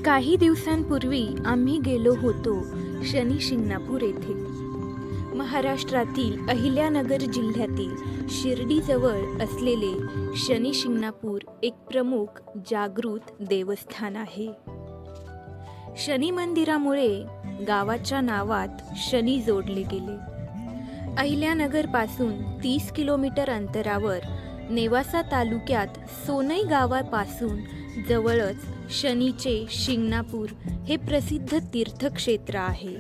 काही दिवसांपूर्वी आम्ही गेलो होतो शनी शिंगणापूर येथे. महाराष्ट्रातील अहिल्यानगर जिल्ह्यातील शिर्डीजवळ असलेले शनी शिंगणापूर एक प्रमुख जागृत देवस्थान आहे. शनी मंदिरामुळे गावाच्या नावात शनी जोडले गेले. अहिल्यानगर पासून 30 किलोमीटर अंतरावर नेवासा तालुक्यात सोनई गावापासून जवळच शनीचे शिंगणापूर हे प्रसिद्ध तीर्थक्षेत्र आहे.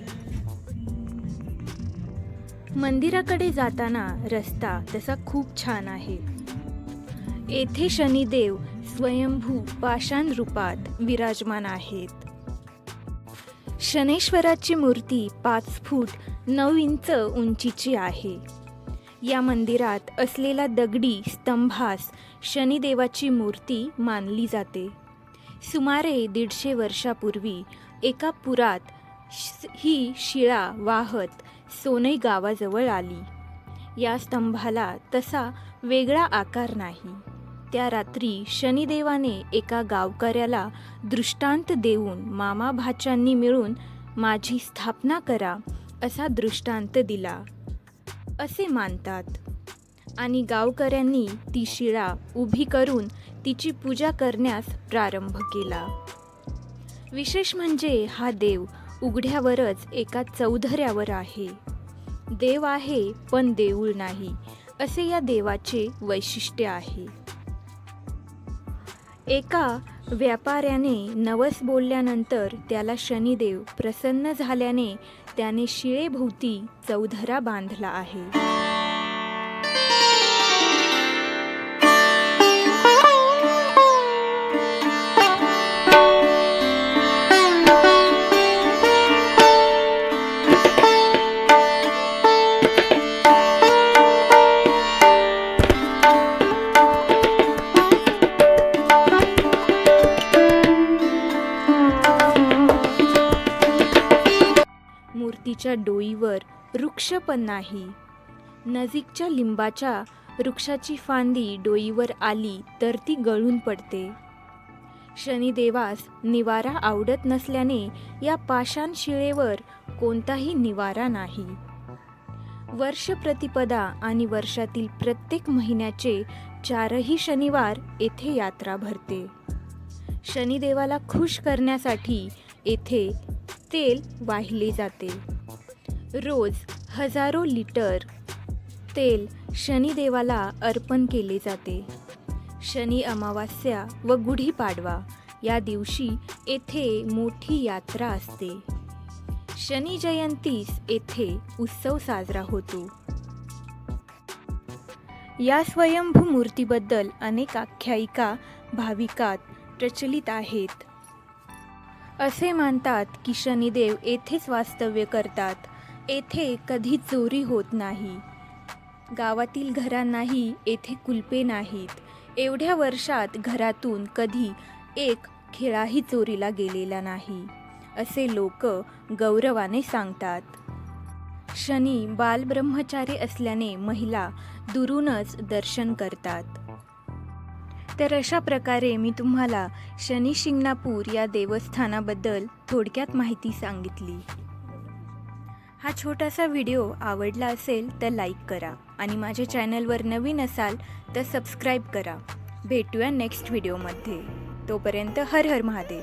मंदिराकडे जाताना रस्ता तसा खूप छान आहे. येथे शनिदेव स्वयंभू पाषाण रूपात विराजमान आहेत. शनेश्वराची मूर्ती 5 फूट 9 इंच उंचीची आहे. या मंदिरात असलेला दगडी स्तंभास शनिदेवाची मूर्ती मानली जाते. सुमारे 150 वर्षापूर्वी एका पुरात ही शिळा वाहत सोनई गावाजवळ आली. या स्तंभाला तसा वेगळा आकार नाही. त्या रात्री शनिदेवाने एका गावकऱ्याला दृष्टांत देऊन मामा भाच्यांनी मिळून माझी स्थापना करा असा दृष्टांत दिला असे मानतात. आणि गावकऱ्यांनी ती शिळा उभी करून तिची पूजा करण्यास प्रारंभ केला. विशेष म्हणजे हा देव उघड्यावरच एका चौधऱ्यावर आहे. देव आहे पण देऊळ नाही असे या देवाचे वैशिष्ट्य आहे. एका व्यापाऱ्याने नवस बोलल्यानंतर त्याला शनिदेव प्रसन्न झाल्याने त्याने शिळेभोवती चौधरा बांधला आहे. मूर्तीच्या डोईवर वृक्ष पण नाही. नजीकच्या लिंबाच्या वृक्षाची फांदी डोईवर आली तर ती गळून पडते. शनिदेवास निवारा आवडत नसल्याने या पाषाण शिळेवर कोणताही निवारा नाही. वर्ष प्रतिपदा आणि वर्षातील प्रत्येक महिन्याचे 4ही शनिवार येथे यात्रा भरते. शनिदेवाला खुश करण्यासाठी येथे तेल वाहिले जाते. रोज हजारो लिटर तेल शनिदेवाला अर्पण केले जाते. शनी अमावास्या व गुढीपाडवा या दिवशी येथे मोठी यात्रा असते. शनी जयंतीस येथे उत्सव साजरा होतो. या स्वयंभू मूर्तीबद्दल अनेक आख्यायिका भाविकात प्रचलित आहेत. असे मानतात की शनिदेव येथेच वास्तव्य करतात. येथे कधी चोरी होत नाही. गावातील घरांनाही येथे कुलपे नाहीत. एवढ्या वर्षात घरातून कधी एक खिळाही चोरीला गेलेला नाही असे लोक गौरवाने सांगतात. शनी बालब्रह्मचारी असल्याने महिला दुरूनच दर्शन करतात. तर अशा प्रकारे मी तुम्हाला शनी शिंगणापूर या देवस्थानाबद्दल थोडक्यात माहिती सांगितली. हा छोटासा व्हिडिओ आवडला असेल तर लाईक करा आणि माझ्या चॅनलवर नवीन असाल तर सबस्क्राईब करा. भेटूया नेक्स्ट व्हिडिओमध्ये. तोपर्यंत हर हर महादेव.